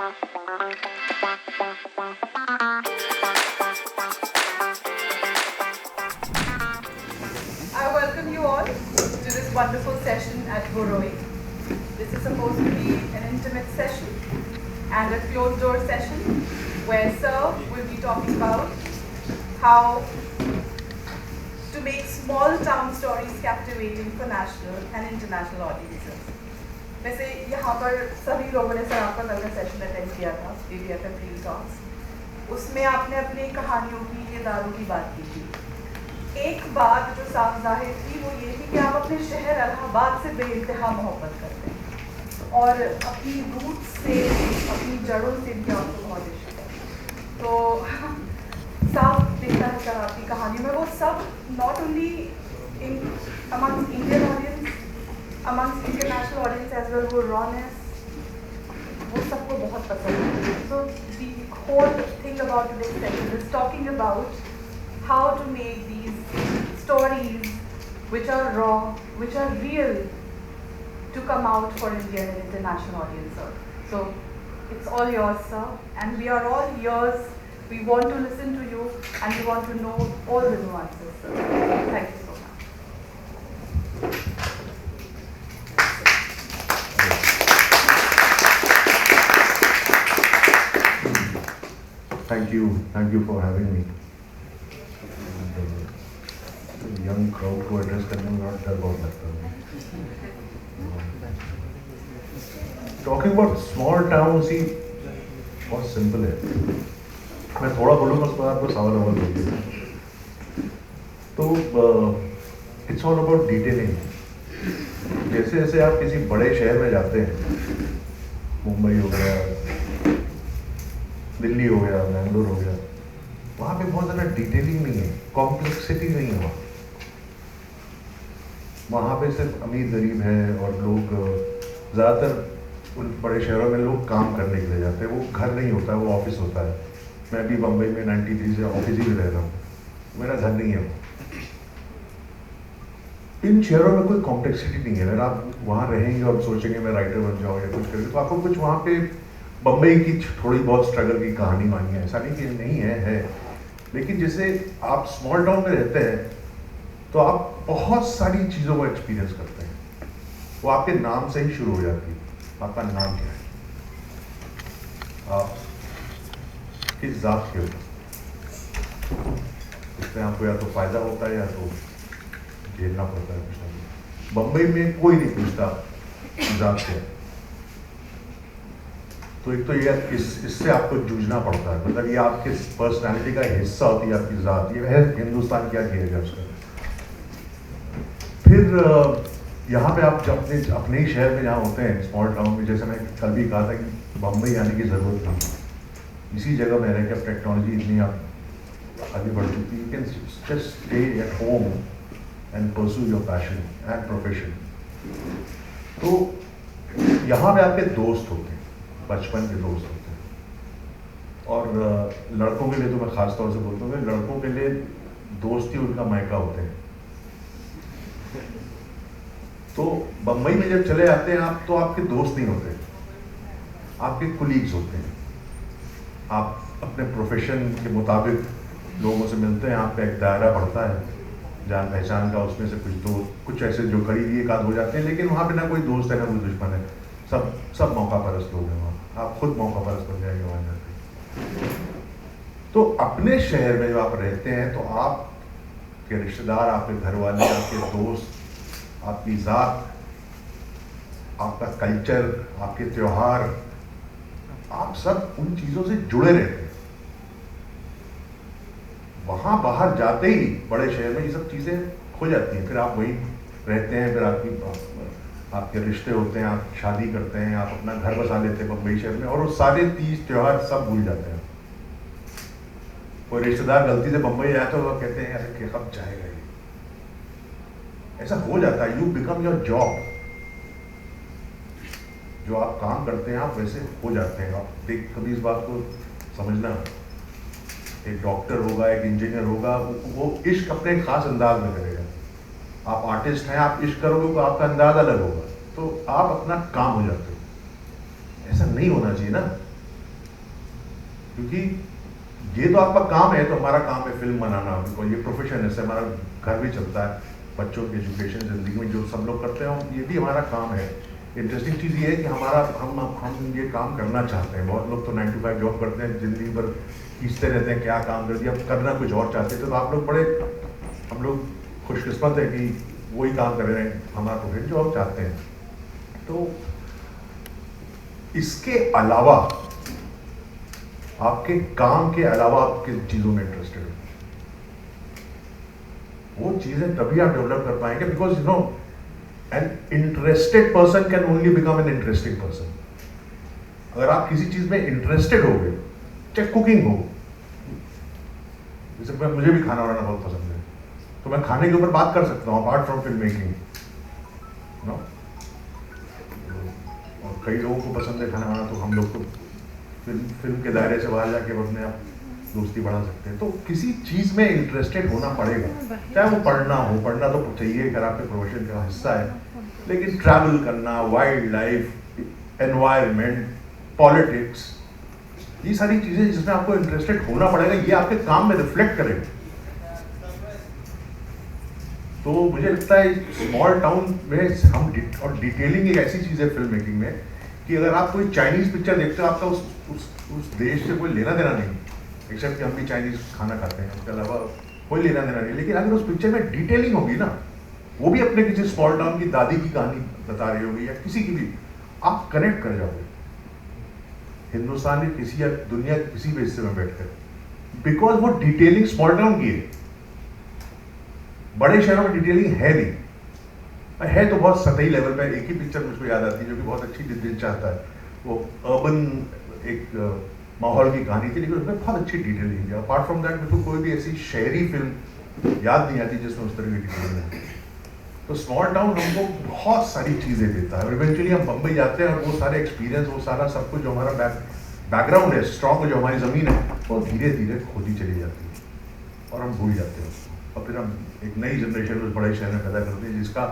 I welcome you all to this wonderful session at Boroi. This is supposed to be an intimate session and a closed door session where Sir will be talking about how to make small town stories captivating for national and international audiences. वैसे यहाँ पर सभी लोगों ने sir आपका कल का session attend किया था ABFM Real Talks. उसमें आपने अपनी कहानियों की ये दारों की बात की थी. एक बात जो साफ जाहिर थी वो ये थी कि आप अपने शहर इलाहाबाद से बेइंतहा मोहब्बत करते हैं और अपनी रूट से अपनी जड़ों से भी आपको बहुत इश्क है. तो साफ दिखता है सर आपकी कहानी में वो सब not only in amongst Indian audience amongst international audience as well वो रॉनेस वो सबको बहुत पसंद है. So the whole thing about this session is talking about how to make these stories which are raw, which are real to come out for Indian and international audience, sir. So it's all yours, sir, and we are all yours. We want to listen to you and we want to know all the nuances, sir. Thank you so much. Thank you for having me. Young crowd को address करने में बड़ा डर बहुत लगता है. Talking about small town सी बहुत simple है. मैं थोड़ा बोलूँगा उसके बाद आपको सवाल बोलिए. तो इट्स ऑल अबाउट डिटेलिंग. जैसे जैसे आप किसी बड़े शहर में जाते हैं, मुंबई हो गया, दिल्ली हो गया, बेंगलोर हो गया, वहाँ पे बहुत ज़्यादा डिटेलिंग नहीं है, कॉम्प्लेक्सिटी नहीं है. वहाँ पे सिर्फ अमीर गरीब है और लोग ज़्यादातर उन बड़े शहरों में लोग काम करने के लिए जाते हैं. वो घर नहीं होता है, वो ऑफिस होता है. मैं भी बम्बई में 93 से ऑफिस ही में रह रहा हूँ, मेरा घर नहीं है. इन शहरों में कोई कॉम्प्लेक्सिटी नहीं है. अगर आप वहाँ रहेंगे और सोचेंगे मैं राइटर बन जाऊँ या कुछ करेंगे, तो आपको कुछ वहाँ पे बम्बई की थोड़ी बहुत स्ट्रगल की कहानी मानी है. ऐसा नहीं कि नहीं है. लेकिन जैसे आप स्मॉल टाउन में रहते हैं तो आप बहुत सारी चीज़ों को एक्सपीरियंस करते हैं. वो आपके नाम से ही शुरू हो जाती है. आपका नाम क्या है, आप किस जात के हो, इसमें आपको या तो फायदा होता है या तो झेलना पड़ता है कुछ ना कुछ. बम्बई में कोई नहीं पूछता जात क्या है. तो एक तो ये इससे आपको जूझना पड़ता है. मतलब ये आपके पर्सनालिटी का हिस्सा होती है आपकी जात. ये है हिंदुस्तान क्या किएगा उसका. फिर यहाँ पे आप जब अपने ही शहर में जहाँ होते हैं स्मॉल टाउन में, जैसे मैं कल भी कहा था कि बम्बई आने की ज़रूरत नहीं. इसी जगह में रह के अब टेक्नोलॉजी इतनी आप आगे बढ़ चुकी है. You can just stay at home and pursue your passion and profession. तो यहाँ पे आपके दोस्त होते हैं, बचपन के दोस्त होते हैं. और लड़कों के लिए तो मैं ख़ास तौर से बोलता हूँ, लड़कों के लिए दोस्त ही उनका मायका होते हैं. तो बम्बई में जब चले आते हैं आप, तो आपके दोस्त नहीं होते, आपके कुलीग्स होते हैं. आप अपने प्रोफेशन के मुताबिक लोगों से मिलते हैं. आपका एक दायरा बढ़ता है जान पहचान का. उसमें से कुछ ऐसे जो करीबी एक आध हो जाते हैं, लेकिन वहाँ पे ना कोई दोस्त है ना कोई दुश्मन है. सब मौका परस्त लोग हैं वहाँ. आप खुद मौका परस्त बन जाएंगे वहाँ जाके. तो अपने शहर में जब आप रहते हैं तो आपके रिश्तेदार, आपके घर वाले, आपके दोस्त, आपकी जात, आपका कल्चर, आपके त्योहार, आप सब उन चीज़ों से जुड़े रहते हैं. वहाँ बाहर जाते ही बड़े शहर में ये सब चीज़ें खो जाती हैं. फिर आप वहीं रहते हैं, फिर आपके रिश्ते होते हैं, आप शादी करते हैं, आप अपना घर बसा लेते हैं बम्बई शहर में, और वो सारे 30 त्योहार सब भूल जाते हैं. कोई रिश्तेदार गलती से बम्बई आया तो वो कहते हैं अरे कब जाएगा ये. ऐसा हो जाता है. You become your job. जो आप काम करते हैं आप वैसे हो जाते हैं. आप देख कभी इस बात को समझना. एक डॉक्टर होगा, एक इंजीनियर होगा, वो इश्क अपने खास अंदाज में करेगा. आप आर्टिस्ट हैं, आप इश्क करोगे तो आपका अंदाज अलग होगा. तो आप अपना काम हो जाते हो. ऐसा नहीं होना चाहिए ना. क्योंकि ये तो आपका काम है, तो हमारा काम है फिल्म बनाना, बिकॉज ये प्रोफेशन है, इससे हमारा घर भी चलता है, बच्चों की एजुकेशन, ज़िंदगी में जो सब लोग करते हैं ये भी हमारा काम है। इंटरेस्टिंग चीज़ ये है कि हम ये काम करना चाहते हैं। बहुत लोग तो 9 to 5 जॉब करते हैं, ज़िंदगी भर खींचते रहते हैं क्या काम कर दिया, अब करना कुछ और चाहते थे। तो आप लोग हम लोग खुशकिस्मत है कि वही काम कर रहे हैं, हमारा प्रोफेशन जो हम चाहते हैं। तो इसके अलावा, आपके काम के अलावा आप किन चीज़ों में इंटरेस्टेड हो, वो चीज़ें तभी आप डेवलप कर पाएंगे, because an interested person can only become an interesting person. अगर आप किसी चीज़ में इंटरेस्टेड हो गए, चाहे कुकिंग हो, जैसे मुझे भी खाना बनाना बहुत पसंद है, तो मैं खाने के ऊपर बात कर सकता हूँ apart from film making, no. और कई लोगों को पसंद है खाना बनाना, तो हम लोग को फिल्म के दायरे से बाहर जाके अपने आप दोस्ती बढ़ा सकते हैं। तो किसी चीज़ में इंटरेस्टेड होना पड़ेगा, चाहे वो पढ़ना तो चाहिए, अगर आपके प्रोफेशन का हिस्सा है, लेकिन ट्रैवल करना, वाइल्ड लाइफ, एनवायरनमेंट, पॉलिटिक्स, ये सारी चीज़ें जिसमें आपको इंटरेस्टेड होना पड़ेगा, ये आपके काम में रिफ्लेक्ट करेगा। तो मुझे लगता है स्मॉल टाउन में हम और डिटेलिंग एक ऐसी चीज़ है फिल्म मेकिंग में कि अगर आप कोई चाइनीज़ पिक्चर देखते हो, आपका उस देश से कोई लेना देना नहीं, एक्सेप्ट कि हम भी चाइनीज़ खाना खाते हैं, उसके अलावा कोई लेना देना नहीं। लेकिन अगर उस पिक्चर में डिटेलिंग होगी ना, वो भी अपने किसी स्मॉल टाउन की दादी की कहानी बता रही होगी या किसी की भी, आप कनेक्ट कर जाओगे हिंदुस्तान के किसी या दुनिया के किसी भी हिस्से में बैठकर, बिकॉज वो डिटेलिंग स्मॉल टाउन की है। बड़े शहरों में डिटेलिंग है नहीं, है तो बहुत सतही लेवल पे। एक ही पिक्चर मुझको याद आती है जो कि बहुत अच्छी दिल चाहता है, वो अर्बन एक माहौल की कहानी थी, लेकिन उसमें बहुत अच्छी डिटेलिंग है। अपार्ट फ्रॉम दैट मुझको कोई भी ऐसी शहरी फिल्म याद नहीं आती जिसमें उस तरह की डिटेलिंग है। तो स्मॉल टाउन हमको बहुत सारी चीज़ें देता है, और इवेंचुअली हम बम्बई जाते हैं और वो सारे एक्सपीरियंस, वो सारा सब कुछ जो हमारा बैकग्राउंड है, स्ट्रॉन्ग जो हमारी ज़मीन है, वो धीरे धीरे खोदी चली जाती है और हम भूल जाते हैं उसको। और फिर हम एक नई जनरेशन उस बड़े शहर में पैदा करते हैं जिसका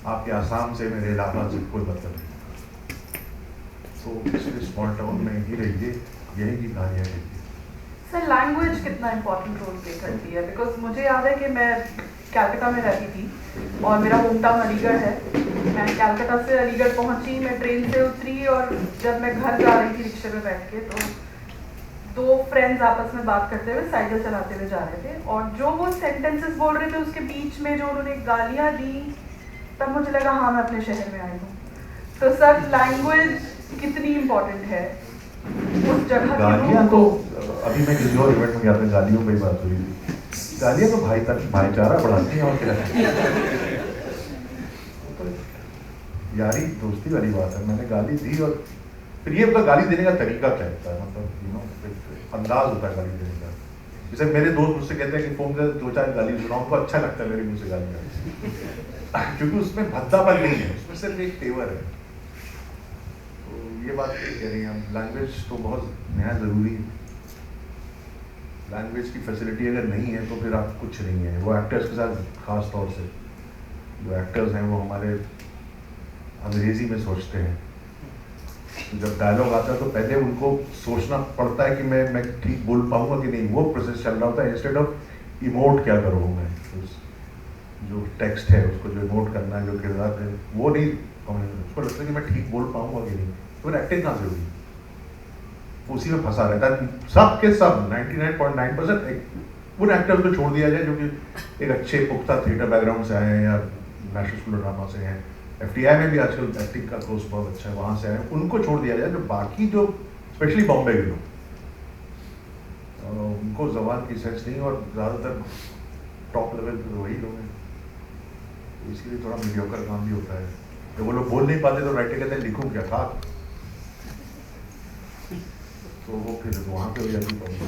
आपके आसाम से, मेरे इलाका से कोई मतलब नहीं। तो इसलिए स्मॉल टाउन में ही रहिए, यही की कहानियाँ कहती है। सर, लैंग्वेज कितना इम्पोर्टेंट रोल प्ले करती है? बिकॉज मुझे याद है कि मैं कैलकाटा में रहती थी और मेरा होम टाउन अलीगढ़ है। मैं कैलकाटा से अलीगढ़ पहुंची, मैं ट्रेन से उतरी और जब मैं घर जा रही थी रिक्शे में बैठ के, तो 2 फ्रेंड्स आपस में बात करते हुए साइकिल चलाते हुए जा रहे थे, और जो वो सेंटेंसेस बोल रहे थे उसके बीच में जो उन्होंने गालियाँ दी, तब मुझे लगा हाँ मैं अपने शहर में आई हूँ। तो सर, लैंग्वेज कितनी इम्पोर्टेंट है उस जगह? गालियाँ तो अभी मैं किसी और इवेंट में गया था, गालियों पर ही बात हुई थी। गालियाँ तो भाईचारा बढ़ाती हैं और क्या है। तो यारी दोस्ती वाली बात है। मैंने गाली दी, और फिर ये मतलब गाली देने का तरीका क्या होता है, मतलब अंदाज होता है गाली देने का। जैसे मेरे दोस्त मुझसे कहते हैं कि फोन कर 2-4 गाली सुनाओ, उनको अच्छा लगता है मेरे मुँह से गाली, क्योंकि उसमें भद्दापन नहीं है, उसमें सिर्फ एक तेवर है। तो ये बात कह रही हैं हम, लैंग्वेज तो बहुत नया ज़रूरी है। लैंग्वेज की फैसिलिटी अगर नहीं है तो फिर आप कुछ नहीं है। वो एक्टर्स के साथ ख़ास तौर से जो एक्टर्स हैं वो हमारे अंग्रेज़ी में सोचते हैं, तो जब डायलॉग आता है तो पहले उनको सोचना पड़ता है कि मैं ठीक बोल पाऊँगा कि नहीं, वो प्रोसेस चल रहा होता है। इंस्टेड ऑफ इमोट क्या करूँ मैं, जो टेक्स्ट है उसको जो इमोट करना है, जो किरदार है वो नहीं, उसको लगता है कि मैं ठीक बोल पाऊँगा कि नहीं, तो फिर एक्टिंग कहाँ से होगी, उसी में फंसा रहता है। सब के सब 99.9% उन एक्टर्स को छोड़ दिया जाए जो कि एक अच्छे पुख्ता थिएटर बैकग्राउंड से आए हैं या नेशनल स्कूल ऑफ ड्रामा से हैं, FTI में भी आजकल एक्टिंग का कोर्स बहुत अच्छा है, वहाँ से आए हैं, उनको छोड़ दिया जाए। जो बाकी जो स्पेशली बॉम्बे के लोग, उनको जबान की सेंस नहीं, और ज़्यादातर टॉप लेवल पे वही लोग हैं, तो इसलिए थोड़ा मीडियोकर काम भी होता है। जब वो लोग बोल नहीं पाते तो राइटर कहते हैं लिखूँ क्या था, तो वो फिर वहाँ पे हो जाती प्रॉब्लम।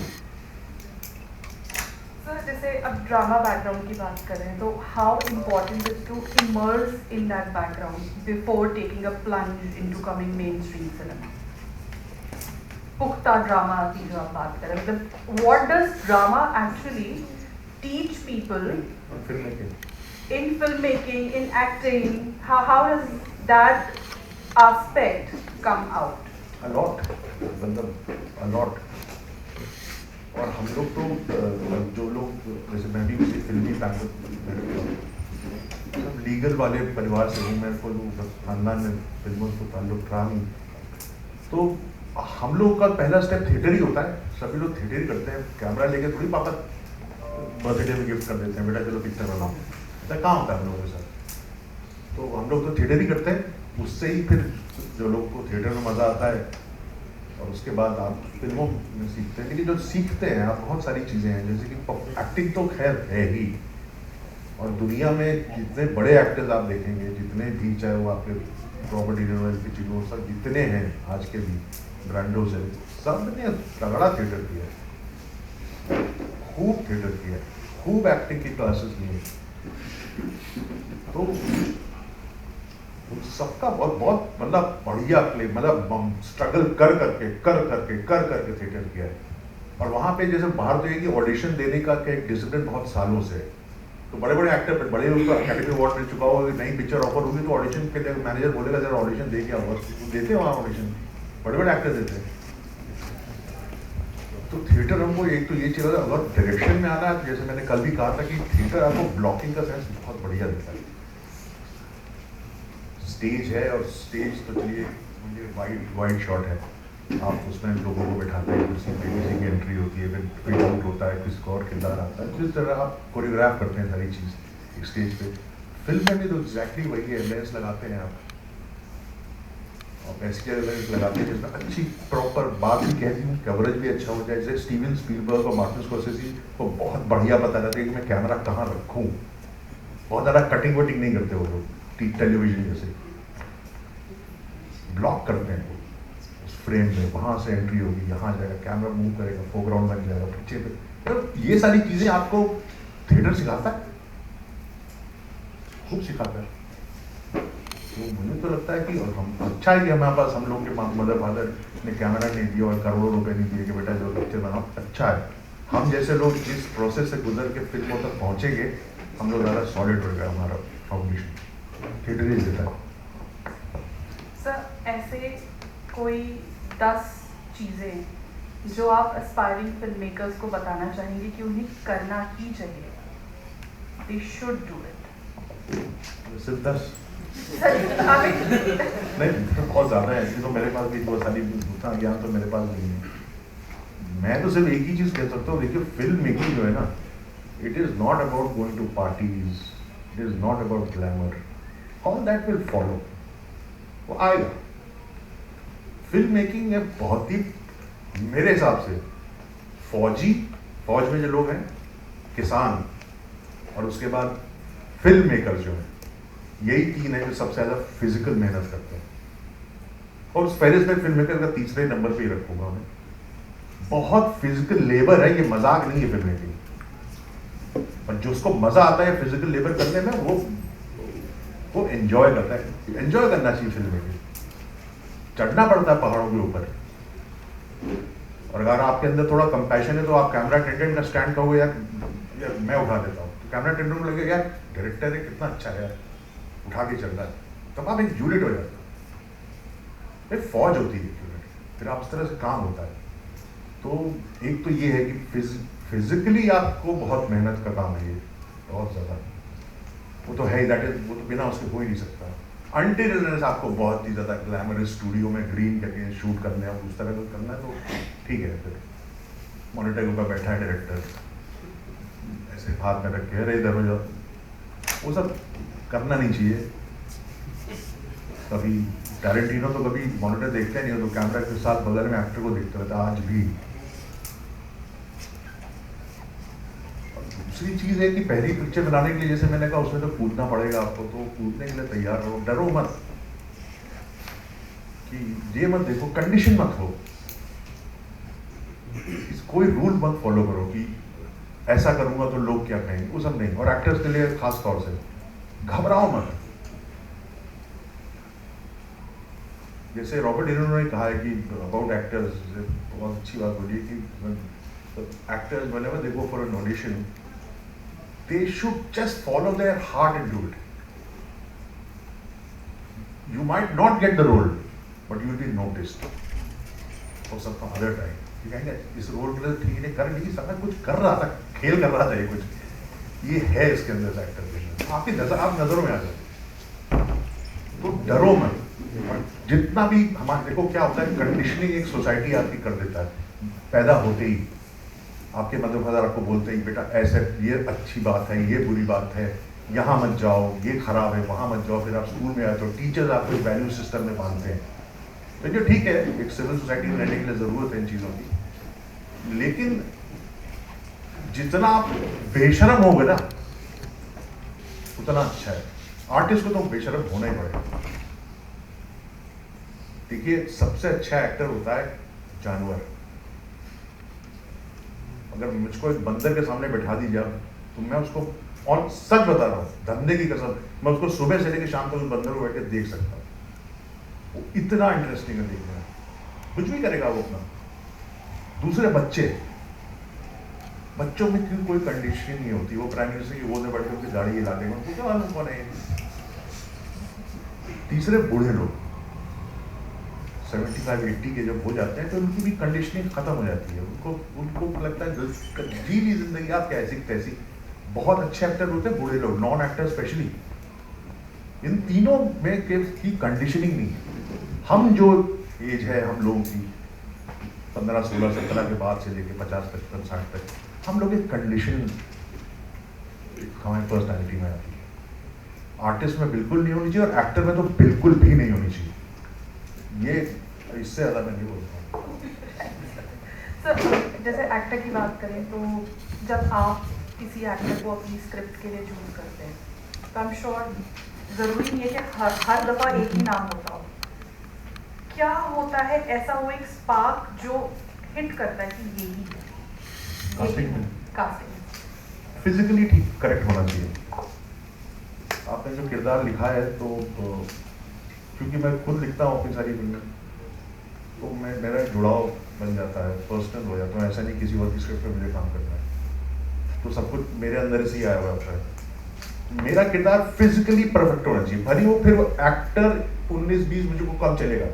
सर, जैसे अब ड्रामा बैकग्राउंड की बात करें तो how important is to immerse in that background before taking a plunge into coming mainstream film? पुख्ता ड्रामा की जो आप बात करें, मतलब what does drama actually teach people in filmmaking, in acting? How does that aspect come out? A lot, a lot. और हम लोग तो जो लोग जैसे मैं भी किसी फिल्मी सब लीगल वाले परिवार से हूँ, मेरे को खानदान में फिल्मों से ताल्लुक रहा नहीं, तो हम लोग का पहला स्टेप थिएटर ही होता है। सभी लोग थिएटर ही करते हैं, कैमरा लेके थोड़ी पापा बर्थडे में गिफ्ट कर देते हैं, बेटा चलो पिक्चर बनाओ, ऐसा कहाँ होता है हम लोगों के साथ। तो हम लोग तो थिएटर ही करते हैं, उससे ही फिर जो लोग को थिएटर में मज़ा आता है और उसके बाद आप फिल्मों में सीखते हैं। लेकिन जो सीखते हैं आप बहुत सारी चीज़ें हैं, जैसे कि एक्टिंग तो खैर है ही, और दुनिया में जितने बड़े एक्टर्स आप देखेंगे, जितने भी, चाहे वो आपके रॉबर्ट डी नीरो, पिचिनो, सब जितने हैं आज के भी ब्रांडो से, सब ने तगड़ा थिएटर किया है, खूब थिएटर किया है, खूब एक्टिंग की क्लासेस लिए, तो सबका बहुत बहुत मतलब बढ़िया प्ले, मतलब स्ट्रगल कर करके थिएटर किया है। और वहाँ पे जैसे बाहर तो ये कि ऑडिशन देने का एक डिसिप्लिन बहुत सालों से है, तो बड़े बड़े एक्टर, बड़े लोग तो अकेडमी अवार्ड मिल चुका होगा, नई पिक्चर ऑफर होगी तो ऑडिशन के लिए मैनेजर बोलेगा जरा ऑडिशन दे क्या होगा, तो देते हैं वहाँ ऑडिशन, बड़े बड़े एक्टर देते हैं। तो थिएटर हमको एक तो ये चीज़, अगर डायरेक्शन में आना है, जैसे मैंने कल भी कहा था कि थिएटर आपको ब्लॉकिंग का सेंस बहुत बढ़िया देता है। स्टेज है, और स्टेज तो चलिए मुझे वाइड शॉट है, आप उसमें लोगों को बैठाते हैं, किसी पे किसी की एंट्री होती है, फिर फिट आउट होता है, किसी को और किरदार आता है, जिस तरह आप कोरियोग्राफ करते हैं सारी चीज़ एक स्टेज पे। फिल्म में भी तो एग्जैक्टली वही है, लेंस लगाते हैं आप, और ऐसी लेंस लगाते हैं जिसमें अच्छी प्रॉपर बात भी कहती हूँ, कवरेज भी अच्छा हो जाए। जैसे स्टीवन स्पीलबर्ग और मार्टिन स्कॉर्सेज़ी को बहुत बढ़िया पता रहता है कि मैं कैमरा कहाँ रखूँ, बहुत ज़्यादा कटिंग वटिंग नहीं करते वो लोग, टेलीविजन जैसे ब्लॉक करते हैं उस फ्रेम में, वहाँ से एंट्री होगी, यहाँ जाएगा, कैमरा मूव करेगा, फोरग्राउंड बन जाएगा पीछे पे, तो ये सारी चीज़ें आपको थिएटर सिखाता है, खूब सिखाता है। तो मुझे तो लगता है कि और हम अच्छा है कि हमारे पास, हम लोग के मदर फादर ने कैमरा नहीं दिया और करोड़ों रुपए नहीं दिए कि बेटा जो पिक्चर बनाओ, अच्छा है। हम जैसे लोग जिस प्रोसेस से गुजर के फिल्मों तक पहुँचेंगे, हम लोग ज़्यादा सॉलिड होगा, हमारा फाउंडेशन थिएटर ही देता है। सर, ऐसे कोई 10 चीज़ें जो आप एस्पायरिंग फिल्म मेकर्स को बताना चाहेंगे कि उन्हें करना ही चाहिए, दे शुड डू इट? सिर्फ 10 नहीं, बहुत ज़्यादा है, इसलिए तो मेरे पास भी बहुत सारी, उतना ज्ञान तो मेरे पास नहीं है। मैं तो सिर्फ एक ही चीज़ कह सकता हूँ, देखिए फिल्म मेकिंग जो है ना, it is not about going to parties, it is not about glamour, all that will follow, वो आएगा। फिल्म मेकिंग है बहुत ही, मेरे हिसाब से फौज में जो लोग हैं, किसान, और उसके बाद फिल्म मेकर जो है, यही 3 है जो सबसे ज़्यादा फिजिकल मेहनत करते हैं। और उस फहरिस्त में फिल्म मेकर का तीसरे नंबर पे ही रखूंगा मैं। बहुत फिजिकल लेबर है, ये मजाक नहीं है फिल्म मेकिंग, और जो उसको मजा आता है फिजिकल लेबर करने में, वो एंजॉय करता है, एंजॉय करना चाहिए फिल्म मेकिंग। चढ़ना पड़ता है पहाड़ों के ऊपर, और अगर आपके अंदर थोड़ा कंपैशन है तो आप कैमरा अटेंडेंट का स्टैंड कहोगे यार मैं उठा देता हूँ, तो कैमरा अटेंडेंट को लगेगा यार डायरेक्टर है कितना अच्छा है यार, उठा के चल रहा है, तब आप एक यूनिट हो जाते हो, फिर फौज होती है यूनिट, फिर आप इस तरह से काम होता है। तो एक तो ये है कि फिजिकली आपको बहुत मेहनत का काम है ये, बहुत ज़्यादा, वो तो है ही, दैट इज, वो तो बिना उसके हो ही नहीं सकता। अनटिल आपको बहुत ही ज़्यादा ग्लैमरस स्टूडियो में ग्रीन करके शूट करने हैं, उस तरह का करना है तो ठीक है, फिर मॉनिटर के ऊपर बैठा है डायरेक्टर, ऐसे हाथ में रख के अरे इधर हो जाओ, वो सब करना नहीं चाहिए। कभी टैरेंटिनो तो कभी मॉनिटर देखते नहीं हो, तो कैमरा के साथ बगल में एक्टर को देखते रहता आज भी। दूसरी चीज़ है कि पहली पिक्चर बनाने के लिए, जैसे मैंने कहा, उसमें तो कूदना पड़ेगा आपको, तो कूदने के लिए तैयार रहो, डरो मत, कि ये मत देखो, कंडीशन मत हो, कोई रूल मत फॉलो करो कि ऐसा करूंगा तो लोग क्या कहेंगे, वो सब नहीं। और एक्टर्स के लिए खास तौर से घबराओ मत। जैसे रॉबर्ट डी नीरो ने कहा है कि अबाउट एक्टर्स, बहुत अच्छी बात बोली है कि actors whenever they go for an audition, they should just follow their heart and do it. You might not get the role, but you will be noticed. For some other time, ये कहेंगे इस role के लिए ठीक नहीं कर, लेकिन साला कुछ कर रहा था, खेल कर रहा था, ये कुछ ये है इसके अंदर एक्टर के, आपकी नजर, आप नजरों में आ जाते, तो डरो मत। जितना भी हमारे, देखो क्या होता है, कंडीशनिंग एक सोसाइटी आपकी कर देता है, पैदा होते ही आपके मदर फादर आपको बोलते हैं बेटा ऐसे, ये अच्छी बात है, ये बुरी बात है, यहाँ मत जाओ, ये खराब है, वहाँ मत जाओ, फिर आप स्कूल में आते हो, टीचर्स आपको एक वैल्यू सिस्टम में बांधते हैं, तो जो ठीक है, एक सिविल सोसाइटी में रहने के लिए ज़रूरत है इन चीज़ों की, लेकिन जितना आप बेशरम होगे ना उतना अच्छा है। आर्टिस्ट को तो बेशरम होना ही पड़ेगा। देखिए, सबसे अच्छा एक्टर होता है जानवर। अगर मुझको एक बंदर के सामने बैठा दीजिए आप, तो मैं उसको, और सच बता रहा हूँ, धंधे की कसम, मैं उसको सुबह से लेकर शाम तक उस बंदर को बैठ के देख सकता हूँ, वो इतना इंटरेस्टिंग है देखना, कुछ भी करेगा वो अपना। दूसरे बच्चों में क्यों कोई कंडीशनिंग नहीं होती, वो प्राइम मिनिस्टर की गोद में बैठ के उनकी गाड़ी हिला देंगे, उनको क्या मालूम कौन है। तीसरे बूढ़े लोग 75-80 के जब हो जाते हैं तो उनकी भी कंडीशनिंग खत्म हो जाती है, उनको लगता है जी ली जिंदगी आप कैसी तैसी। बहुत अच्छे एक्टर होते हैं बूढ़े लोग, नॉन एक्टर स्पेशली, इन तीनों में की कंडीशनिंग नहीं है। हम जो एज है हम लोगों की 15, 16, 17 के बाद से लेके 50, 55, 60 तक, हम लोग एक कंडीशन हमारी पर्सनैलिटी में आती है। आर्टिस्ट में बिल्कुल नहीं होनी चाहिए और एक्टर में तो बिल्कुल भी नहीं होनी चाहिए। ये इससे ज़्यादा मैं नहीं बोलता। सर, जैसे एक्टर की बात करें तो जब आप किसी एक्टर को अपनी स्क्रिप्ट के लिए चूज करते हैं तो आई एम श्योर ज़रूरी नहीं है कि हर दफ़ा एक ही नाम होता हो। क्या होता है ऐसा, वो एक स्पार्क जो हिट करता है कि यही है? कास्टिंग फिजिकली ठीक करेक्ट होना चाहिए। आपने जो किरदार लिखा है तो क्योंकि मैं खुद लिखता हूँ अपनी सारी फिल्में, तो मेरा जुड़ाव बन जाता है, पर्सनल हो जाता है। ऐसा नहीं किसी और की स्क्रिप्ट पे मुझे काम करना है, तो सब कुछ मेरे अंदर से ही आया हुआ होता है। मेरा किरदार फिजिकली परफेक्ट होना चाहिए, भले वो फिर एक्टर 19-20 मुझे को कम चलेगा,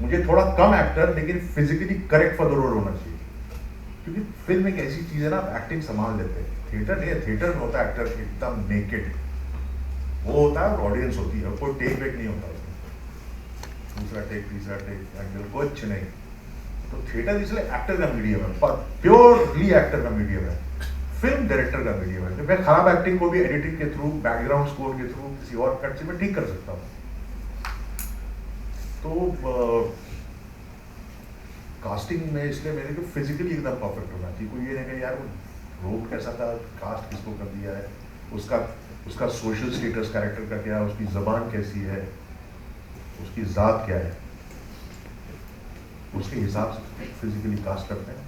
मुझे थोड़ा कम एक्टर लेकिन physically correct for the role होना चाहिए। क्योंकि फिल्म एक ऐसी चीज़ है ना, आप एक्टिंग संभाल लेते हैं। थिएटर नहीं है, थिएटर में होता है एक्टर एकदम नेकेड, वो होता है ऑडियंस होती है, कोई टेक बैक नहीं होता उसमें, दूसरा टेक, तीसरा टेक, एंगल कुछ नहीं। तो थिएटर इसलिए एक्टर का मीडियम है, प्योरली एक्टर का मीडियम है, फिल्म डायरेक्टर का मीडियम है। तो मैं खराब एक्टिंग को भी एडिटिंग के थ्रू, बैकग्राउंड स्कोर के थ्रू, किसी और कट से मैं ठीक कर सकता हूँ। तो कास्टिंग में इसलिए मेरे को फिजिकली एकदम परफेक्ट होना चाहिए। कोई ये नहीं कि यार वो रोल कैसा था, कास्ट किसको कर दिया है, उसका सोशल स्टेटस कैरेक्टर का क्या है, उसकी ज़बान कैसी है, उसकी ज़ात क्या है, उसके हिसाब से फिजिकली कास्ट करते हैं।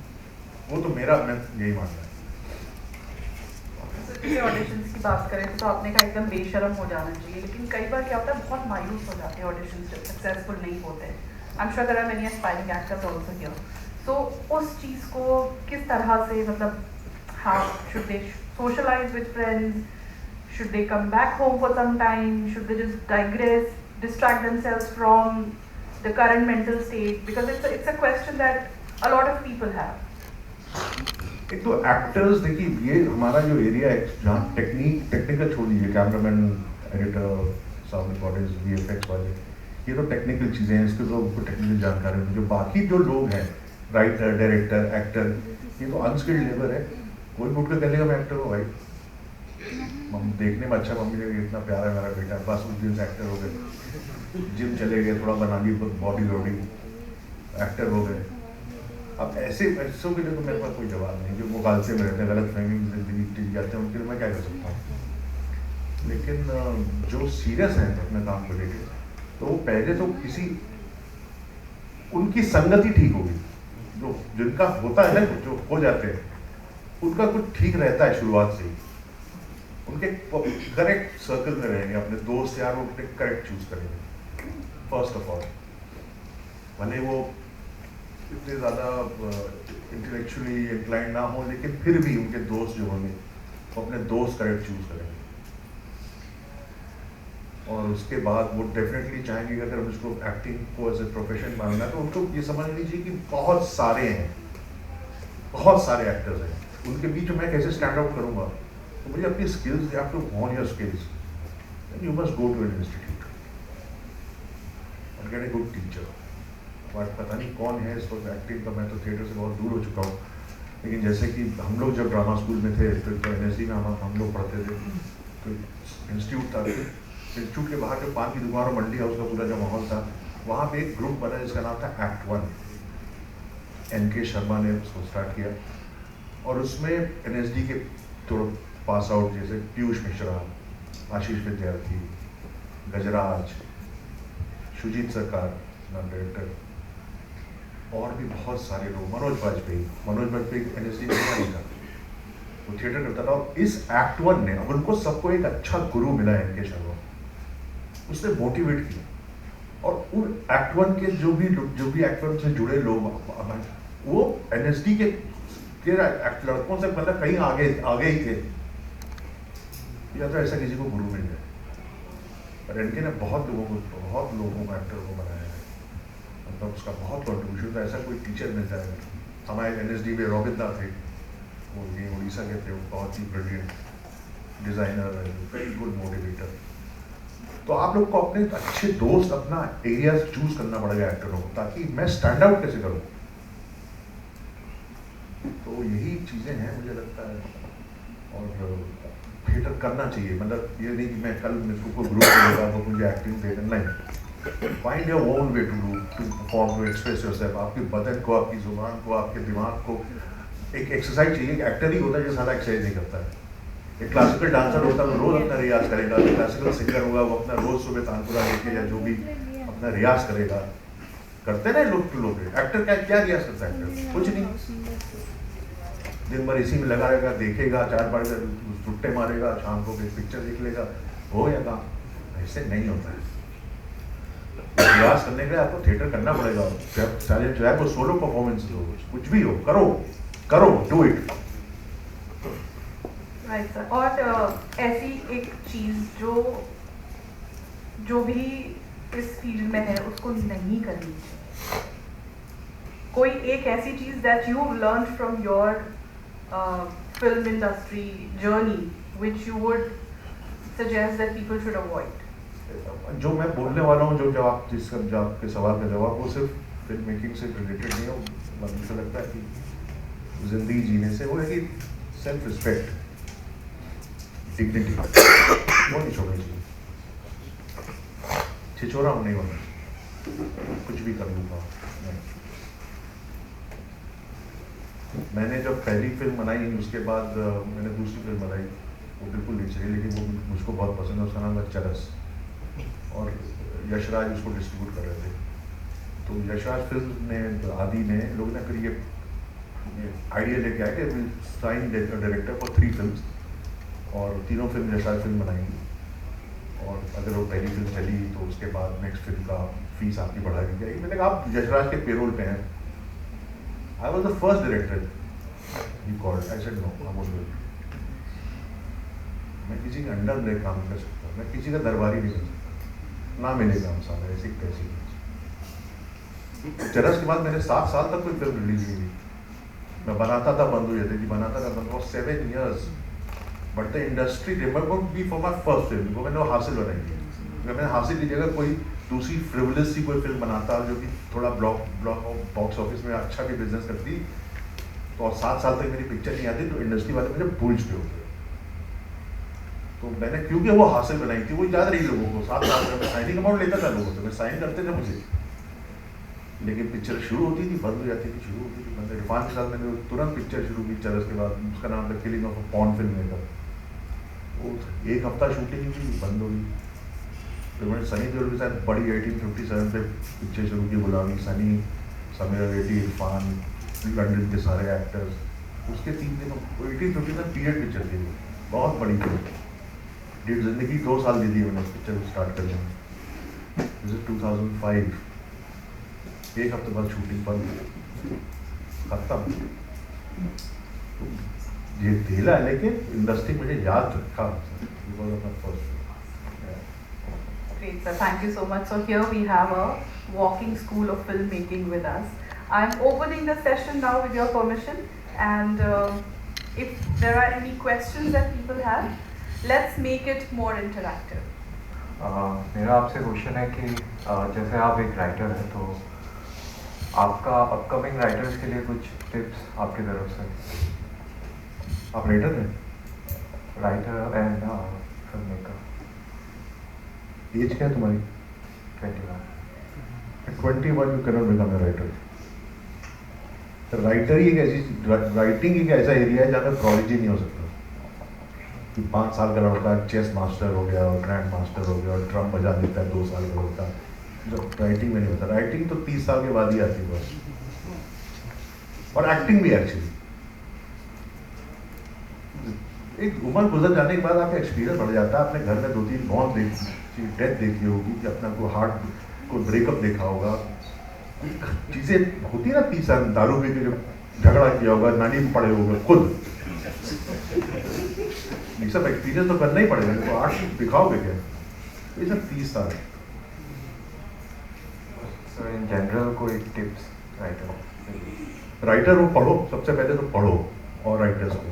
वो तो मैं यही मानना है। ऑडिशंस की बात करें तो आपने कहा एकदम बेशरम हो जाना चाहिए, लेकिन कई बार क्या होता है बहुत मायूस हो जाते हैं ऑडिशंस जब सक्सेसफुल नहीं होते। I am sure there are many aspiring actors also here, तो उस चीज़ को किस तरह से, मतलब how should they socialise with friends, should they come back home for some time, should they just digress, distract themselves from the current mental state, because it's a question that a lot of people have. एक तो actors, देखिए ये हमारा जो area है जहाँ technical छोड़ दीजिए, cameraman, editor, sound recorders, VFX वाले, ये तो टेक्निकल चीज़ें हैं, इसके तो टेक्निकल जानकारी है। जो बाकी जो लोग हैं, राइटर, डायरेक्टर, एक्टर, ये तो अनस्किल्ड लेबर है। कोई उठ कर कहेगा मैं एक्टर हूँ भाई, देखने में अच्छा, मम्मी ने इतना प्यारा है मेरा बेटा, बस उस दिन से एक्टर हो गए, जिम चले गए, थोड़ा बना ली बॉडी लोडिंग, एक्टर हो गए। अब ऐसों के लिए तो मेरे पास कोई जवाब नहीं, जो मुगालसे में रहते हैं, गलत फहमी में जिंदगी टिक जाते हैं, उनके लिए मैं क्या कर सकता हूँ। लेकिन जो सीरियस हैं अपने काम को लेकर, तो वो पहले तो उनकी संगति ठीक होगी। जो जिनका होता है ना, जो हो जाते हैं, उनका कुछ ठीक रहता है शुरुआत से ही, उनके करेक्ट सर्कल में रहेंगे, अपने दोस्त यार उनके करेक्ट चूज करेंगे फर्स्ट ऑफ ऑल। भले वो इतने ज़्यादा इंटेलेक्चुअली इंक्लाइंड ना हो, लेकिन फिर भी उनके दोस्त जो होंगे वो अपने दोस्त करेक्ट चूज करेंगे। और उसके बाद वो डेफिनेटली चाहेंगे कि अगर मुझको एक्टिंग को एज ए प्रोफेशन मानना है तो उनको ये समझ लीजिए कि बहुत सारे हैं, बहुत सारे एक्टर्स हैं, उनके बीच में मैं कैसे स्टैंड आउट करूँगा। तो मुझे अपनी skills, you have to hone your skills and you must go to an institute और get a good teacher. But पता नहीं कौन है इस वक्त एक्टिंग का, मैं तो थिएटर से बहुत दूर हो चुका हूँ। लेकिन जैसे कि हम लोग जब ड्रामा स्कूल में थे तो NSD में हम लोग पढ़ते थे, तो इंस्टीट्यूट था, इंस्टीट्यूट के बाहर जो पान की दुकान और मंडी हाउस का पूरा जो माहौल था, वहाँ पे एक ग्रुप बना जिसका नाम था एक्ट 1। NK शर्मा ने उसको स्टार्ट किया और उसमें NSD के थोड़ा पास आउट जैसे पीयूष मिश्रा, आशीष विद्यार्थी, गजराज, सुजीत सरकार डायरेक्टर, और भी बहुत सारे लोग, मनोज वाजपेयी NSD में नहीं था, वो थिएटर करता था। और इस एक्ट 1 ने, अब उनको सबको एक अच्छा गुरु मिला है NK शर्मा, उसने मोटिवेट किया। और उन एक्ट 1 के जो भी एक्ट 1 से जुड़े लोग, वो NSD के लड़कों से मतलब कहीं आगे ही थे, या तो ऐसा किसी को गुरु मिल जाए। पर NK ने बहुत लोगों को एक्टर को बनाया है, मतलब उसका बहुत कंट्रीब्यूशन था। ऐसा कोई टीचर मिल जाए, हमारे NSD में रोबिंदा थे, वो ये उड़ीसा के थे, वो बहुत ही brilliant designer, very good motivator. तो आप लोग को अपने अच्छे दोस्त, अपना एरिया चूज करना पड़ेगा एक्टरों को, ताकि मैं स्टैंड आउट कैसे करूँ। तो यही चीज़ें हैं मुझे लगता है। और थिएटर करना चाहिए, मतलब ये नहीं कि मैं कल मुझको कोई ग्रुप मिलेगा वो मुझे एक्टिंग देगा, नहीं। Find your own way to do, to perform, to express yourself. आपके बदन को, आपकी जुबान को, आपके दिमाग को एक एक्सरसाइज चाहिए। एक्टर ही होता है जो सारा एक्सरसाइज नहीं करता है। एक क्लासिकल डांसर होता है वो रोज अपना रियाज करेगा, क्लासिकल सिंगर होगा वो अपना रोज सुबह तानपुरा लेके या जो भी अपना रियाज करेगा। करते ना लोग एक्टर क्या रियाज करता है एक्टर? कुछ नहीं, दिन भर इसी में लगा रहेगा, देखेगा, 4 बार छुट्टे मारेगा, शाम को एक पिक्चर देख लेगा, हो या काम। ऐसे नहीं होता है। रियाज करने के लिए आपको थिएटर करना पड़ेगा, चाहे वो सोलो परफॉर्मेंस हो, कुछ भी हो, करो, डू इट। Right sir. और ऐसी एक चीज जो भी इस फील्ड में है उसको नहीं करनी चाहिए, कोई एक ऐसी चीज that you learn from your film industry journey which you would suggest that people should avoid. जो मैं बोलने वाला हूँ, जो आपके सवाल का जवाब, वो सिर्फ फिल्म मेकिंग से रिलेटेड नहीं है। मुझे लगता है कि जिंदगी जीने से, वो है कि सेल्फ रिस्पेक्ट, डिग्निटी, वो नहीं छोड़नी चाहिए। छिछोरा नहीं होना, कुछ भी कर लूँगा। मैंने जब पहली फिल्म बनाई, उसके बाद मैंने दूसरी फिल्म बनाई, वो बिल्कुल नहीं चली, लेकिन वो मुझको बहुत पसंद है। उसका नाम है चरस, और यशराज उसको डिस्ट्रीब्यूट कर रहे थे। तो यशराज फिल्म ने, आदि ने, लोग ने फिर ये आइडिया लेके आए कि साइन डायरेक्टर फॉर 3 फिल्म्स, और तीनों फिल्म यशराज फिल्म बनाएंगी। और अगर वो पहली फिल्म चली तो उसके बाद नेक्स्ट फिल्म का फीस आपकी बढ़ा दी जाएगी। मैंने कहा आप यशराज के पेरोल पे हैं। I was the first director he called, I said no, I won't do it. मैं किसी के अंडर में काम कर सकता, मैं किसी का दरबारी नहीं बन सकता, ना मिले काम सारा ऐसी कैसी। चरस के बाद मैंने 7 साल तक कोई फिल्म रिलीज नहीं की। मैं बनाता था, बंद हो जाती थी, बनाता था, बंद। 7 years, but the industry remember me for my first film. वो मैंने हासिल बनाई थी। मैंने हासिल की जगह कोई दूसरी फ्रिवलेस सी कोई फिल्म बनाता जो कि थोड़ा बॉक्स ऑफिस में अच्छा भी बिजनेस करती, तो और 7 साल तक मेरी पिक्चर नहीं आती, तो इंडस्ट्री वाले मुझे भूल चुके होते। तो मैंने, क्योंकि वो हासिल बनाई थी, वो याद रही लोगों को। 7 साल में साइनिंग अमाउंट लेता था लोगों से, मैं साइन करते थे मुझे, लेकिन पिक्चर शुरू होती थी, बंद हो जाती थी, शुरू होती थी, बंद। इरफान के साथ मैंने तुरंत पिक्चर शुरू की चरस के बाद, उसका नाम था killing of a pawn film maker. वो 1 हफ्ता शूटिंग की, बंद हो गई। फिर मैंने सनी देओल के साथ बड़ी 1857 पे पिक्चर शुरू की, गुलामी। सनी, समीरा रेड्डी, इरफान, लंदन के सारे एक्टर्स। उसके 3 दिन 1857 पीरियड पिक्चर थी, बहुत बड़ी फिल्म। 1.5 जिंदगी 2 साल दे दी मैंने उस पिक्चर को स्टार्ट करने में। This is 2005। 1 हफ्ते बाद शूटिंग बंद, खत्म। ये ढीला है, लेकिन इंडस्ट्री मुझे याद रखा, because of my first. Great, sir. Thank you so much. So here we have a walking school of filmmaking with us. I'm opening the session now with your permission, and if there are any questions that people have, let's make it more interactive. मेरा आपसे question है कि जैसे आप एक writer हैं तो आपका अपकमिंग राइटर्स के लिए कुछ टिप्स आपकी तरफ से? आप राइटर हैं? Writer and film maker. Age क्या है तुम्हारी? 21। 21 you cannot become a writer. Writer ही एक ऐसी राइटिंग एक ऐसा एरिया है जहाँ पे प्रोडिजी नहीं हो सकता कि 5 साल का लड़का चेस मास्टर हो गया और ग्रैंड मास्टर हो गया और ड्रम बजा देता है 2 साल का लड़का, जब राइटिंग में नहीं होता। राइटिंग तो 30 साल के बाद ही आती है बस। और एक्टिंग भी एक्चुअली एक उम्र गुजर जाने के बाद आपका एक्सपीरियंस बढ़ जाता है। आपने घर में 2-3 मौत देखी, डेथ देखी होगी, कि अपना को हार्ट को ब्रेकअप देखा होगा, चीज़ें होती है ना। 30 साल दारू पी के जो झगड़ा किया होगा, नानी में पड़े होगा खुद, ये सब एक्सपीरियंस तो करना ही पड़ेगा। तो आर्ट दिखाओगे क्या? ये सब 30 साल। सर इन जनरल कोई टिप्स राइटर हो पढ़ो, सबसे पहले तो पढ़ो और राइटर्स को,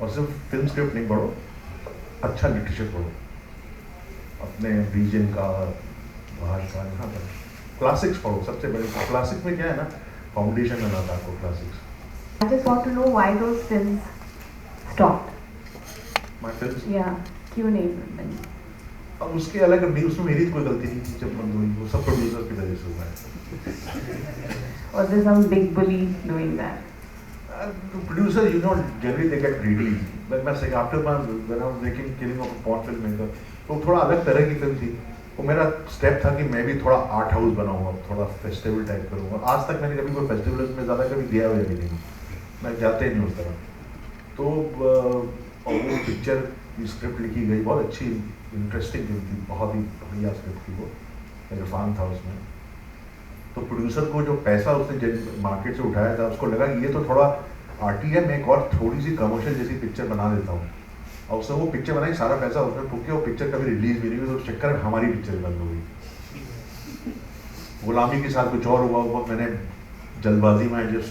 और सिर्फ फिल्म स्क्रिप्ट नहीं पढ़ो, अच्छा लिटरेचर पढ़ो अपने रीजन का, बाहर का, यहाँ पर क्लासिक्स पढ़ो सबसे पहले। क्लासिक में क्या है ना, फाउंडेशन बनाता है आपको classics. I just want to know why those films stopped. My films, Yeah, क्यों नहीं बनी? अब उसके अलग नहीं, उसमें मेरी कोई गलती नहीं थी जब बंद हुई, वो सब प्रोड्यूसर की वजह से हुआ है। Was there some big bully doing that? Producer, you know, generally they get greedy. But मैं saying after when I was making Killing of a Porn Filmmaker, तो थोड़ा अलग तरह की फिल्म थी। तो मेरा स्टेप था कि मैं भी थोड़ा आर्ट हाउस बनाऊंगा, थोड़ा फेस्टिवल टाइप करूंगा। आज तक मैंने कभी कोई फेस्टिवल में ज़्यादा कभी गया हुआ भी नहीं, मैं जाते ही नहीं उस तरह। तो और वो पिक्चर की स्क्रिप्ट लिखी गई, बहुत अच्छी इंटरेस्टिंग फिल्म थी, बहुत ही बढ़िया स्क्रिप्ट थी वो, इरफान था उसमें। तो प्रोड्यूसर को जो पैसा उसने मार्केट से उठाया था, उसको लगा कि ये तो थोड़ा आर्टी है, मैं एक और थोड़ी सी कमर्शियल जैसी पिक्चर बना देता हूँ। और उसने वो पिक्चर बनाई, सारा पैसा उसमें फूक के वो पिक्चर कभी रिलीज भी नहीं हुई। तो उस चक्कर में हमारी पिक्चर बंद हो गई। गुलामी के साथ कुछ और हुआ, वो मैंने जल्दबाजी में just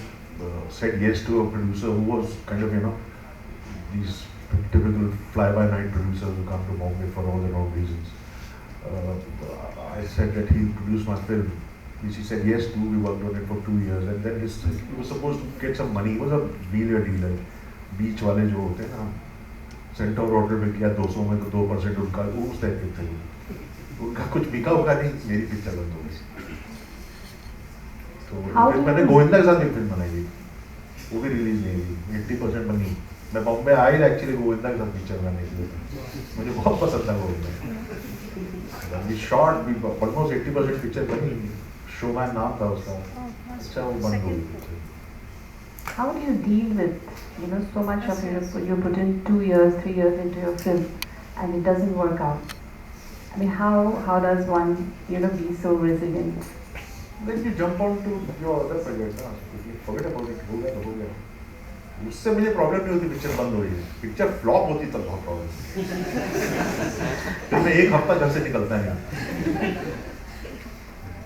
said yes to a producer who was kind of, you know, these typical fly-by-night producers who come to Bombay for all the wrong reasons. I said that he'll produce my film, which he said yes to. We worked on it for 2 years, and then he was supposed to get some money. He was a wheeler dealer. बीच वाले जो होते हैं ना, centre hotel में किया 200 में तो 2% उनका, उस टाइप के थे। उनका कुछ बिका होगा नहीं, मेरी पिक्चर बंद हो गई। तो फिर मैंने गोविंदा के साथ एक फिल्म बनाई थी, वो भी रिलीज नहीं हुई, 80% बनी। मैं बॉम्बे आया एक्चुअली गोविंदा के साथ पिक्चर बनाने के लिए, मुझे बहुत पसंद था Govinda. We shot, we almost 80% picture बनी, शोमैन नाम था उसका। अच्छा, वो बंद हो गई। How do you deal with, you know, so much of you put in 2 years, 3 years into your film, and it doesn't work out? I mean, how does one, you know, be so resilient? Then you jump on to your other project, ना, forget about it, हो गया तो हो गया। उससे मुझे problem नहीं होती पिक्चर बंद हो रही है, पिक्चर फ्लॉप होती तब बहुत प्रॉब्लम। फिर मैं 1 हफ्ता घर से निकलता नहीं,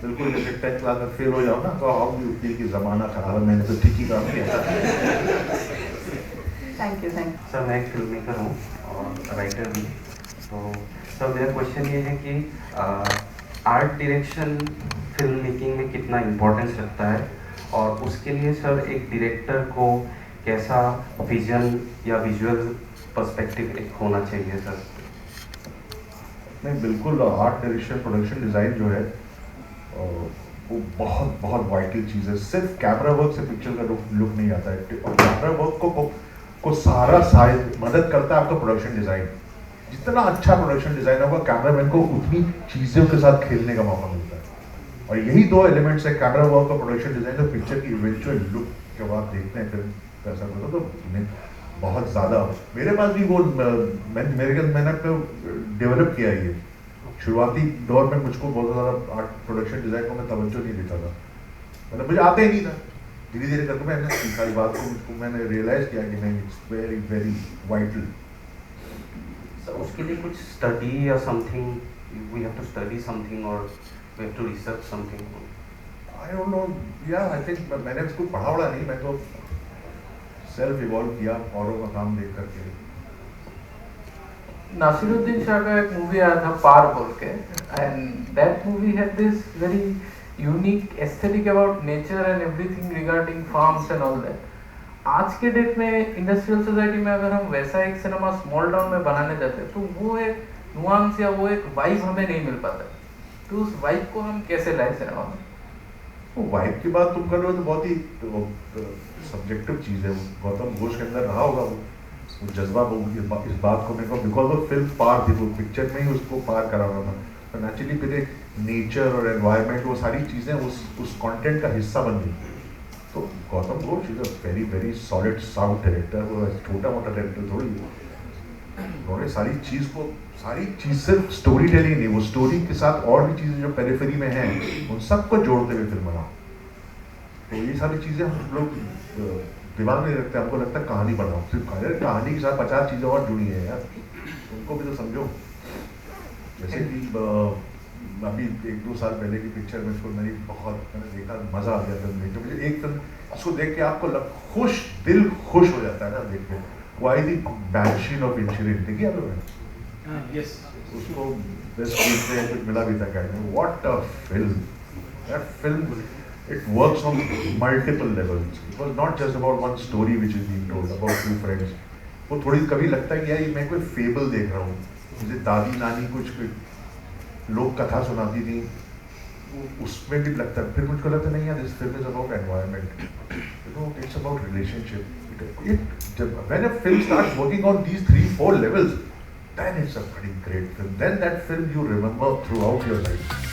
बिल्कुल जैसे 10th क्लास में फेल हो जाओ ना, तो हाउ डू यू फील कि ज़माना खराब है, मैंने तो ठीक ही काम किया था। Thank you. सर मैं एक फिल्म मेकर हूँ और राइटर भी। तो सर मेरा क्वेश्चन ये है कि आर्ट डायरेक्शन फिल्म मेकिंग में कितना इम्पोर्टेंस रखता है, और उसके लिए सर एक डायरेक्टर को कैसा विजन या विजुअल पर्सपेक्टिव एक होना चाहिए सर? नहीं, बिल्कुल आर्ट डायरेक्शन, प्रोडक्शन डिज़ाइन जो है वो बहुत बहुत वाइटल चीज़ है। सिर्फ कैमरा वर्क से पिक्चर का लुक नहीं आता है, और कैमरा वर्क को सारा साइज मदद करता है आपका प्रोडक्शन डिज़ाइन। जितना अच्छा प्रोडक्शन डिज़ाइन होगा, कैमरामैन को उतनी चीज़ों के साथ खेलने का मौका मिलता है। और यही 2 एलिमेंट्स है, कैमरा वर्क और प्रोडक्शन डिज़ाइन, तो पिक्चर की इवेंचुअल लुक जब आप देखते हैं फिल्म कैसा करता तो बहुत ज़्यादा। मेरे पास भी वो मैंने डेवलप किया है। ये शुरुआती दौर में मुझको बहुत ज़्यादा आर्ट प्रोडक्शन डिज़ाइन को मैं तवज्जो नहीं देता था, मतलब मुझे आता ही नहीं था। धीरे धीरे करके मैंने सीखा इस बात को, मुझको मैंने रियलाइज़ किया कि नहीं, it's very very vital. Sir उसके लिए कुछ स्टडी या something we have to study something or we have to research something? I don't know, yeah, I think मैंने इसको पढ़ा वढ़ा नहीं, मैं तो सेल्फ इवॉल्व किया औरों का काम देख करके। नासिरुद्दीन शाह का एक मूवी आया था पार बोल के, and that movie had this very unique aesthetic about nature and everything regarding farms and all that. आज के डेट में इंडस्ट्रियल सोसाइटी में अगर हम वैसा एक सिनेमा स्मॉल टाउन में बनाने जाते तो वो एक नुआंस या वो एक वाइब हमें नहीं मिल पाता। तो उस वाइब को हम कैसे लाए सिनेमा में? वो वाइब की बात तुम कर रहे हो तो बहुत ही सब्जेक्टिव चीज़ है। गौतम घोष के अंदर रहा होगा वो जज्बा, वो इस बात को मेरे को, बिकॉज वो फिल्म पार थी, वो पिक्चर में ही उसको पार करा रहा था। तो नेचुरली फिर एक नेचर और एनवायरनमेंट, वो सारी चीज़ें उस कंटेंट का हिस्सा बन गई। तो Gautam Ghosh is a very very solid sound director, वो छोटा मोटा डायरेक्टर थोड़ी है। उन्होंने सारी चीज़ सिर्फ स्टोरी टेलिंग नहीं, वो स्टोरी के साथ और भी चीज़ें जो पेरिफेरी में हैं उन सबको जोड़ते हुए फिल्म बनाओ। तो ये सारी चीज़ें हम लोग दिमाग में रखते हैं, हमको लगता है कहानी बनाओ, सिर्फ कहानी के साथ 50 चीज़ें और जुड़ी हैं यार, उनको भी तो समझो। जैसे कि अभी 1-2 साल पहले की पिक्चर में इसको मैंने देखा, मज़ा आ गया फिल्म देख के। मुझे एक फिल्म उसको देख के आपको दिल खुश हो जाता है ना देख के। वो आई थी बैनशीन ऑफ इनिशरिन, देखिए आप लोगों ने? उसको बेस्ट फिल्म में कुछ मिला भी था क्या? What a film! That film, it works on multiple levels. It was not just about one story which is being told about two friends. वो थोड़ी कभी लगता है कि यार मैं कोई फेबल देख रहा हूँ, मुझे दादी नानी कुछ लोक कथा सुनाती थी, उसमें भी लगता है। फिर मुझको लगता नहीं यार, this film is about environment, you know, it's about relationship. When a film starts working on these 3-4 levels, then it's a pretty great film. Then that film you remember throughout your life.